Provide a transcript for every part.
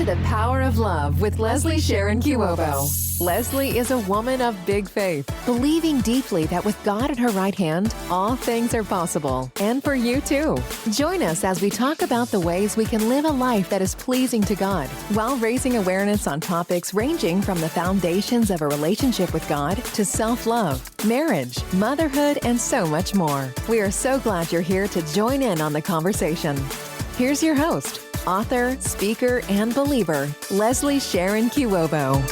the Power of Love with Leslie Sharon Kiwobo. Leslie is a woman of big faith, believing deeply that with God at her right hand, all things are possible. And for you too. Join us as we talk about the ways we can live a life that is pleasing to God, while raising awareness on topics ranging from the foundations of a relationship with God to self-love, marriage, motherhood, and so much more. We are so glad you're here to join in on the conversation. Here's your host, author, speaker, and believer, Leslie Sharon Kiwobo.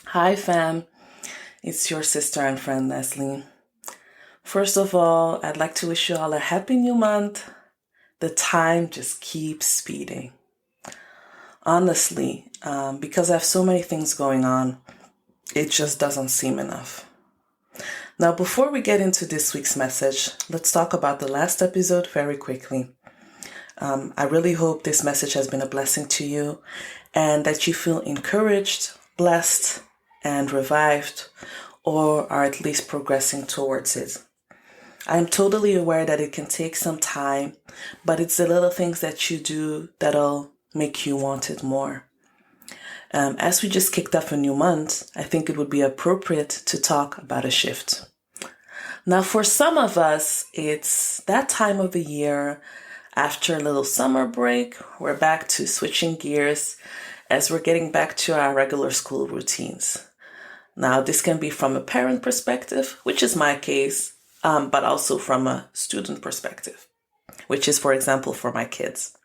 Hi fam, it's your sister and friend Leslie. First of all, I'd like to wish you all a happy new month. The time just keeps speeding. Honestly, because I have so many things going on, it just doesn't seem enough. Now, before we get into this week's message, let's talk about the last episode very quickly. I really hope this message has been a blessing to you and that you feel encouraged, blessed, and revived, or are at least progressing towards it. I am totally aware that it can take some time, but it's the little things that you do that'll make you want it more. As we just kicked off a new month, I think it would be appropriate to talk about a shift. Now, for some of us, it's that time of the year after a little summer break, we're back to switching gears as we're getting back to our regular school routines. Now, this can be from a parent perspective, which is my case, but also from a student perspective, which is, for example, for my kids.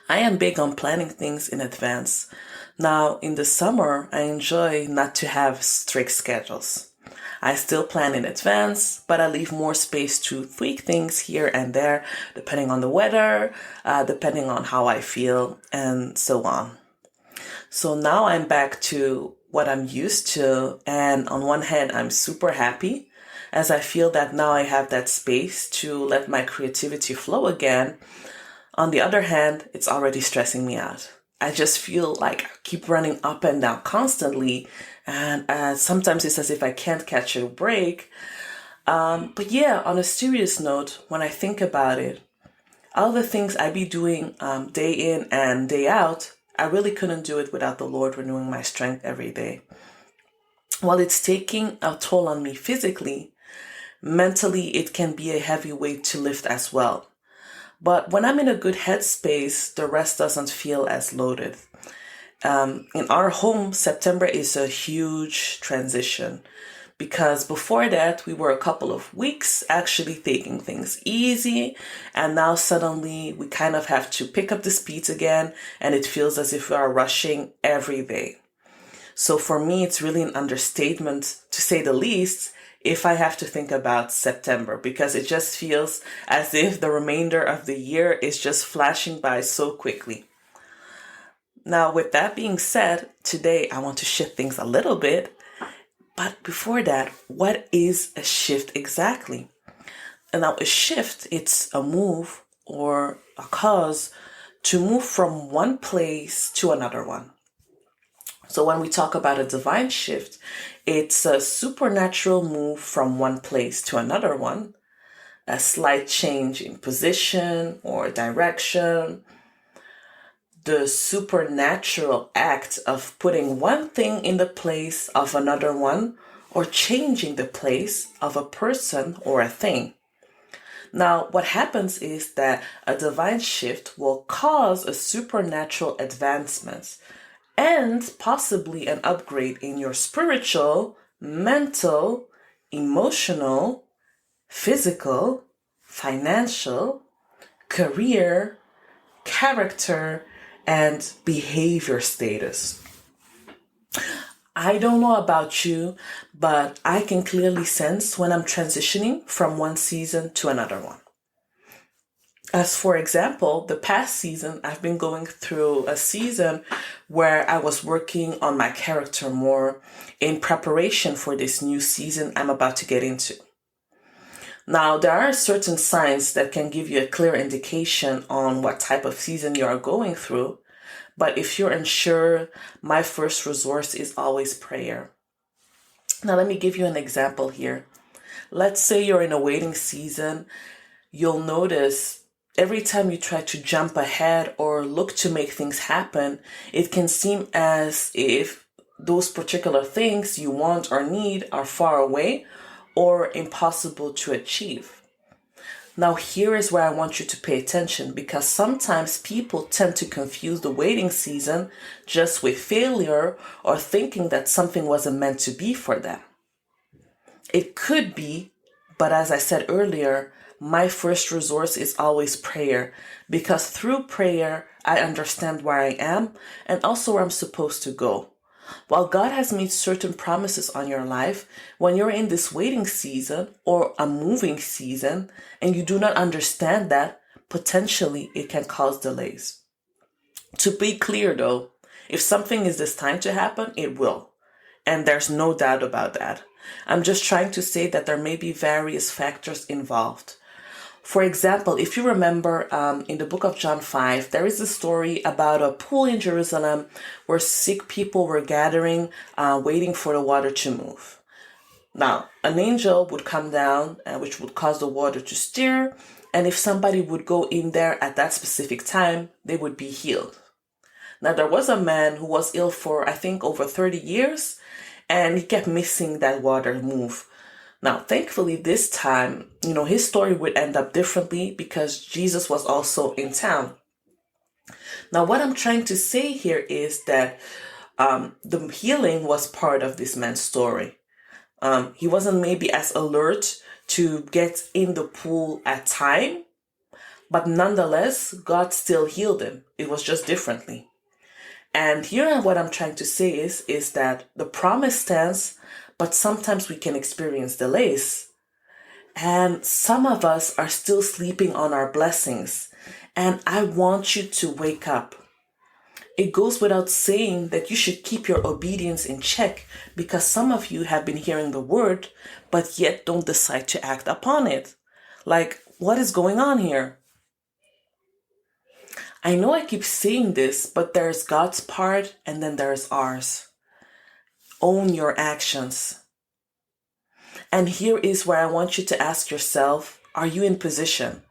I am big on planning things in advance. Now, in the summer, I enjoy not to have strict schedules. I still plan in advance, but I leave more space to tweak things here and there, depending on the weather, depending on how I feel, and so on. So now I'm back to what I'm used to, and on one hand, I'm super happy, as I feel that now I have that space to let my creativity flow again. On the other hand, it's already stressing me out. I just feel like I keep running up and down constantly, and sometimes it's as if I can't catch a break. But yeah, on a serious note, when I think about it, all the things I be doing day in and day out, I really couldn't do it without the Lord renewing my strength every day. While it's taking a toll on me physically, mentally it can be a heavy weight to lift as well. But when I'm in a good headspace, the rest doesn't feel as loaded. In our home, September is a huge transition because before that, we were a couple of weeks actually taking things easy. And now suddenly we kind of have to pick up the speed again. And it feels as if we are rushing every day. So for me, it's really an understatement, to say the least, if I have to think about September, because it just feels as if the remainder of the year is just flashing by so quickly. Now, with that being said, today I want to shift things a little bit. But before that, what is a shift exactly? And now a shift, it's a move or a cause to move from one place to another one. So when we talk about a divine shift, it's a supernatural move from one place to another one, a slight change in position or direction, the supernatural act of putting one thing in the place of another one or changing the place of a person or a thing. Now, what happens is that a divine shift will cause a supernatural advancement and possibly an upgrade in your spiritual, mental, emotional, physical, financial, career, character, and behavior status. I don't know about you, but I can clearly sense when I'm transitioning from one season to another one. As for example, the past season, I've been going through a season where I was working on my character more in preparation for this new season I'm about to get into. Now, there are certain signs that can give you a clear indication on what type of season you are going through. But if you're unsure, my first resource is always prayer. Now, let me give you an example here. Let's say you're in a waiting season. You'll notice every time you try to jump ahead or look to make things happen, it can seem as if those particular things you want or need are far away or impossible to achieve. Now, here is where I want you to pay attention, because sometimes people tend to confuse the waiting season just with failure or thinking that something wasn't meant to be for them. It could be, but as I said earlier, my first resource is always prayer, because through prayer, I understand where I am and also where I'm supposed to go. While God has made certain promises on your life, when you're in this waiting season or a moving season and you do not understand that, potentially it can cause delays. To be clear though, if something is destined to happen, it will. And there's no doubt about that. I'm just trying to say that there may be various factors involved. For example, if you remember in the book of John 5, there is a story about a pool in Jerusalem where sick people were gathering, waiting for the water to move. Now, an angel would come down, which would cause the water to stir, and if somebody would go in there at that specific time, they would be healed. Now, there was a man who was ill for, I think, over 30 years, and he kept missing that water move. Now, thankfully, this time, his story would end up differently because Jesus was also in town. Now, what I'm trying to say here is that the healing was part of this man's story. He wasn't maybe as alert to get in the pool at time, but nonetheless, God still healed him. It was just differently. And here what I'm trying to say is that the promise stands, but sometimes we can experience delays. And some of us are still sleeping on our blessings. And I want you to wake up. It goes without saying that you should keep your obedience in check, because some of you have been hearing the word, but yet don't decide to act upon it. Like, what is going on here? I know I keep saying this, but there's God's part and then there's ours. Own your actions. And here is where I want you to ask yourself, are you in position?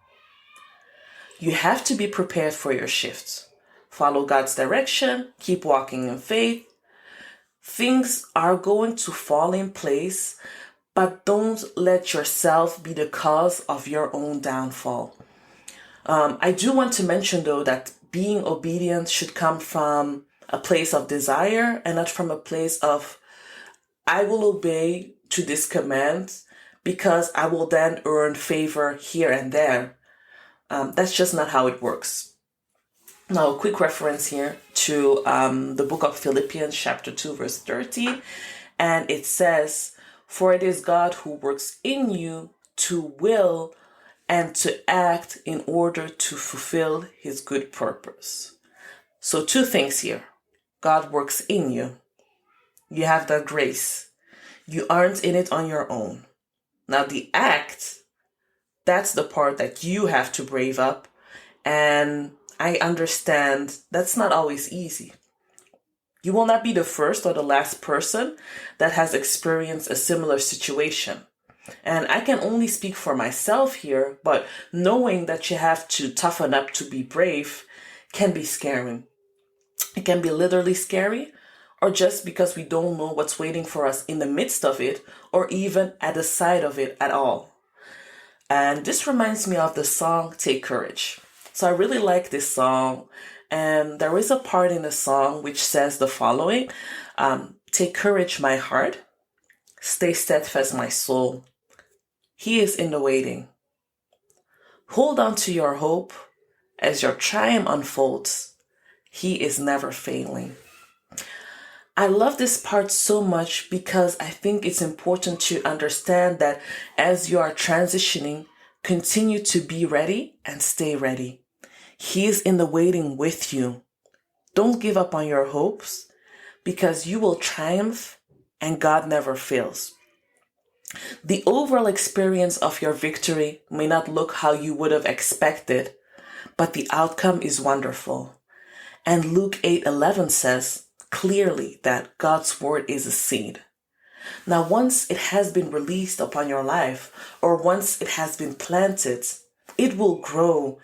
You have to be prepared for your shifts. Follow God's direction, keep walking in faith. Things are going to fall in place, but don't let yourself be the cause of your own downfall. I do want to mention though that being obedient should come from a place of desire and not from a place of, I will obey to this command because I will then earn favor here and there. That's just not how it works. Now, a quick reference here to the book of Philippians chapter 2 verse 30. And it says, "For it is God who works in you to will and to act in order to fulfill his good purpose." So 2 things here. God works in you. You have that grace. You aren't in it on your own. Now the act, that's the part that you have to brave up. And I understand that's not always easy. You will not be the first or the last person that has experienced a similar situation. And I can only speak for myself here, but knowing that you have to toughen up to be brave can be scary. It can be literally scary, or just because we don't know what's waiting for us in the midst of it, or even at the side of it at all. And this reminds me of the song Take Courage. So I really like this song, and there is a part in the song which says the following: "Take courage, my heart. Stay steadfast, my soul. He is in the waiting. Hold on to your hope as your triumph unfolds. He is never failing." I love this part so much because I think it's important to understand that as you are transitioning, continue to be ready and stay ready. He is in the waiting with you. Don't give up on your hopes, because you will triumph and God never fails. The overall experience of your victory may not look how you would have expected, but the outcome is wonderful. And Luke 8:11 says clearly that God's word is a seed. Now, once it has been released upon your life, or once it has been planted, it will grow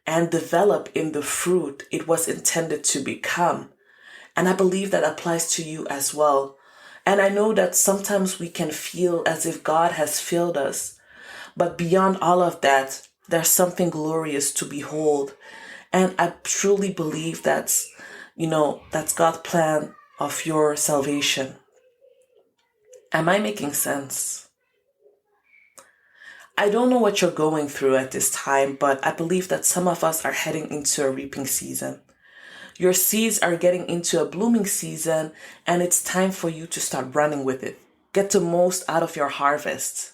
and develop in the fruit it was intended to become. And I believe that applies to you as well. And I know that sometimes we can feel as if God has failed us. But beyond all of that, there's something glorious to behold. And I truly believe that's God's plan of your salvation. Am I making sense? I don't know what you're going through at this time, but I believe that some of us are heading into a reaping season. Your seeds are getting into a blooming season, and it's time for you to start running with it. Get the most out of your harvest.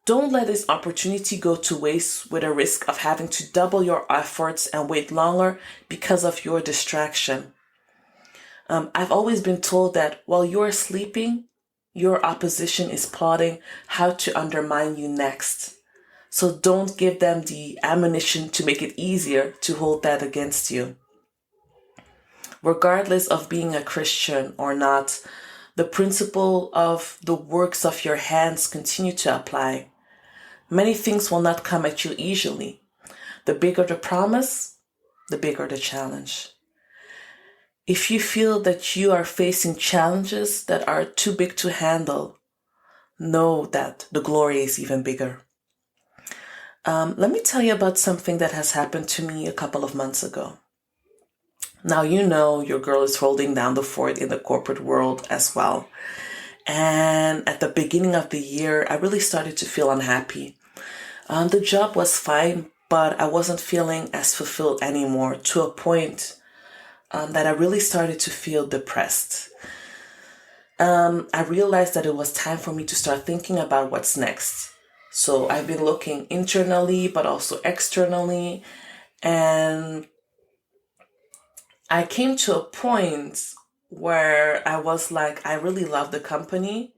Don't let this opportunity go to waste with a risk of having to double your efforts and wait longer because of your distraction. I've always been told that while you're sleeping, your opposition is plotting how to undermine you next. So don't give them the ammunition to make it easier to hold that against you. Regardless of being a Christian or not, the principle of the works of your hands continue to apply. Many things will not come at you easily. The bigger the promise, the bigger the challenge. If you feel that you are facing challenges that are too big to handle, know that the glory is even bigger. Let me tell you about something that has happened to me a couple of months ago. Now, your girl is holding down the fort in the corporate world as well. And at the beginning of the year, I really started to feel unhappy. The job was fine, but I wasn't feeling as fulfilled anymore, to a point that I really started to feel depressed. I realized that it was time for me to start thinking about what's next. So I've been looking internally, but also externally. And I came to a point where I was like, I really love the company,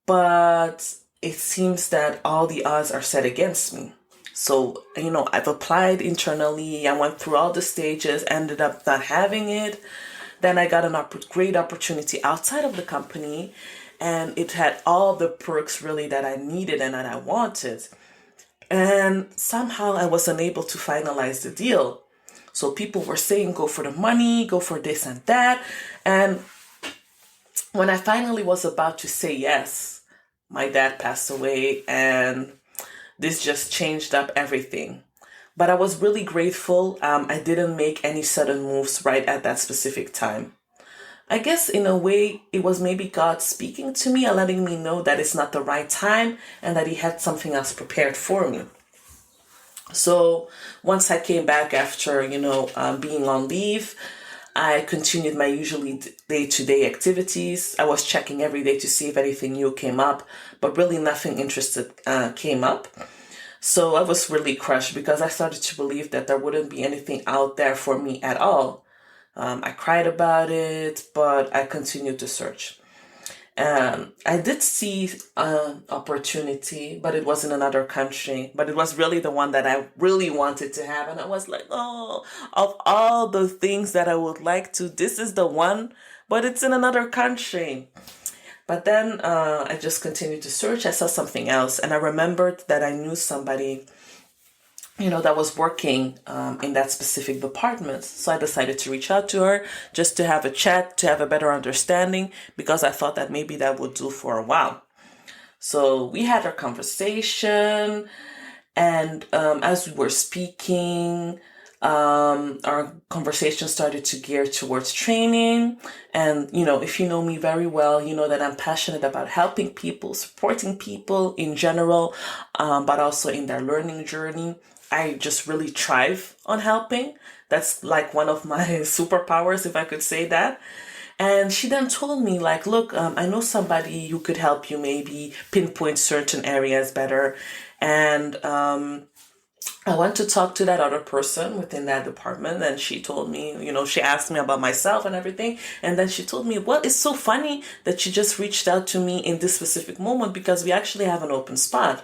but it seems that all the odds are set against me. So, I've applied internally. I went through all the stages, ended up not having it. Then I got a great opportunity outside of the company, and it had all the perks really that I needed and that I wanted. And somehow I was unable to finalize the deal. So people were saying, go for the money, go for this and that. And when I finally was about to say yes, my dad passed away, and this just changed up everything. But I was really grateful. I didn't make any sudden moves right at that specific time. I guess in a way, it was maybe God speaking to me and letting me know that it's not the right time and that he had something else prepared for me. So once I came back after, being on leave, I continued my usually day-to-day activities. I was checking every day to see if anything new came up, but really nothing interesting came up. So I was really crushed because I started to believe that there wouldn't be anything out there for me at all. I cried about it, but I continued to search. I did see an opportunity, but it was in another country. But it was really the one that I really wanted to have. And I was like, oh, of all the things that I would like to, this is the one, but it's in another country. But then I just continued to search. I saw something else. And I remembered that I knew somebody, that was working in that specific department. So I decided to reach out to her just to have a chat, to have a better understanding, because I thought that maybe that would do for a while. So we had our conversation, and as we were speaking, our conversation started to gear towards training. And, if you know me very well, you know that I'm passionate about helping people, supporting people in general, but also in their learning journey. I just really thrive on helping. That's like one of my superpowers, if I could say that. And she then told me, look, I know somebody who could help you maybe pinpoint certain areas better. And I went to talk to that other person within that department, and she told me, she asked me about myself and everything. And then she told me, well, it's so funny that you just reached out to me in this specific moment because we actually have an open spot.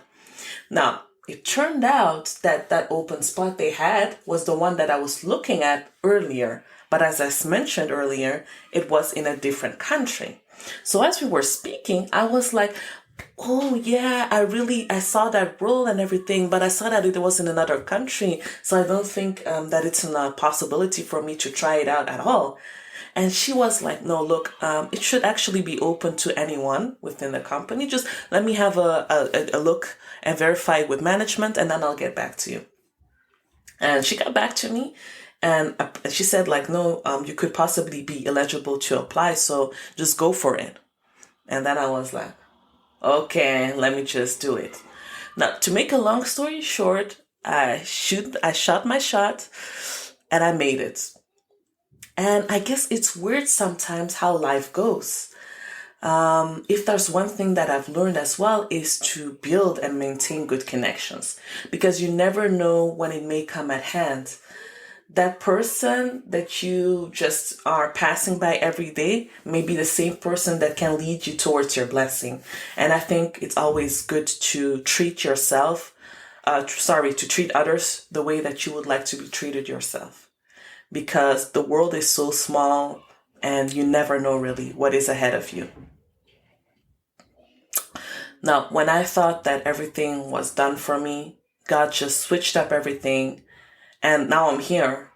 Now, it turned out that that open spot they had was the one that I was looking at earlier. But as I mentioned earlier, it was in a different country. So as we were speaking, I was like, oh yeah, I saw that role and everything, but I saw that it was in another country. So I don't think that it's a possibility for me to try it out at all. And she was like, no, look, it should actually be open to anyone within the company. Just let me have a look and verify it with management, and then I'll get back to you. And she got back to me, and she said like, no, you could possibly be eligible to apply, so just go for it. And then I was like, okay, let me just do it. Now, to make a long story short, I shot my shot, and I made it. And I guess it's weird sometimes how life goes. If there's one thing that I've learned as well is to build and maintain good connections, because you never know when it may come at hand. That person that you just are passing by every day may be the same person that can lead you towards your blessing. And I think it's always good to treat others the way that you would like to be treated yourself. Because the world is so small and you never know really what is ahead of you. Now, when I thought that everything was done for me, God just switched up everything, and now I'm here.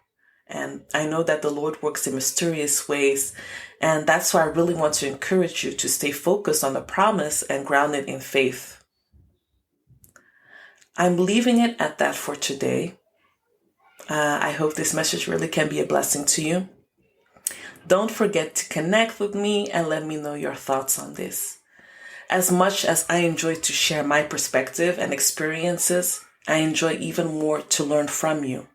And I know that the Lord works in mysterious ways, and that's why I really want to encourage you to stay focused on the promise and grounded in faith. I'm leaving it at that for today. I hope this message really can be a blessing to you. Don't forget to connect with me and let me know your thoughts on this. As much as I enjoy to share my perspective and experiences, I enjoy even more to learn from you.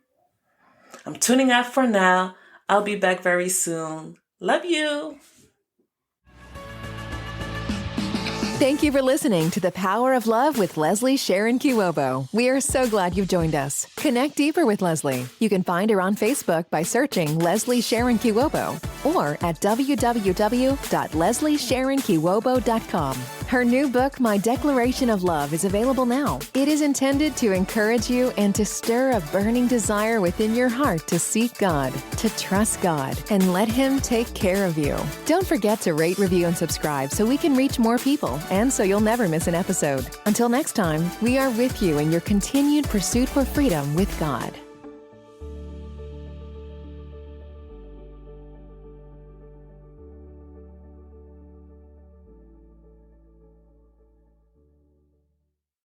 I'm tuning out for now. I'll be back very soon. Love you. Thank you for listening to The Power of Love with Leslie Sharon Kiwobo. We are so glad you've joined us. Connect deeper with Leslie. You can find her on Facebook by searching Leslie Sharon Kiwobo or at www.lesliesharonkiwobo.com. Her new book, My Declaration of Love, is available now. It is intended to encourage you and to stir a burning desire within your heart to seek God, to trust God, and let Him take care of you. Don't forget to rate, review, and subscribe so we can reach more people and so you'll never miss an episode. Until next time, we are with you in your continued pursuit for freedom with God.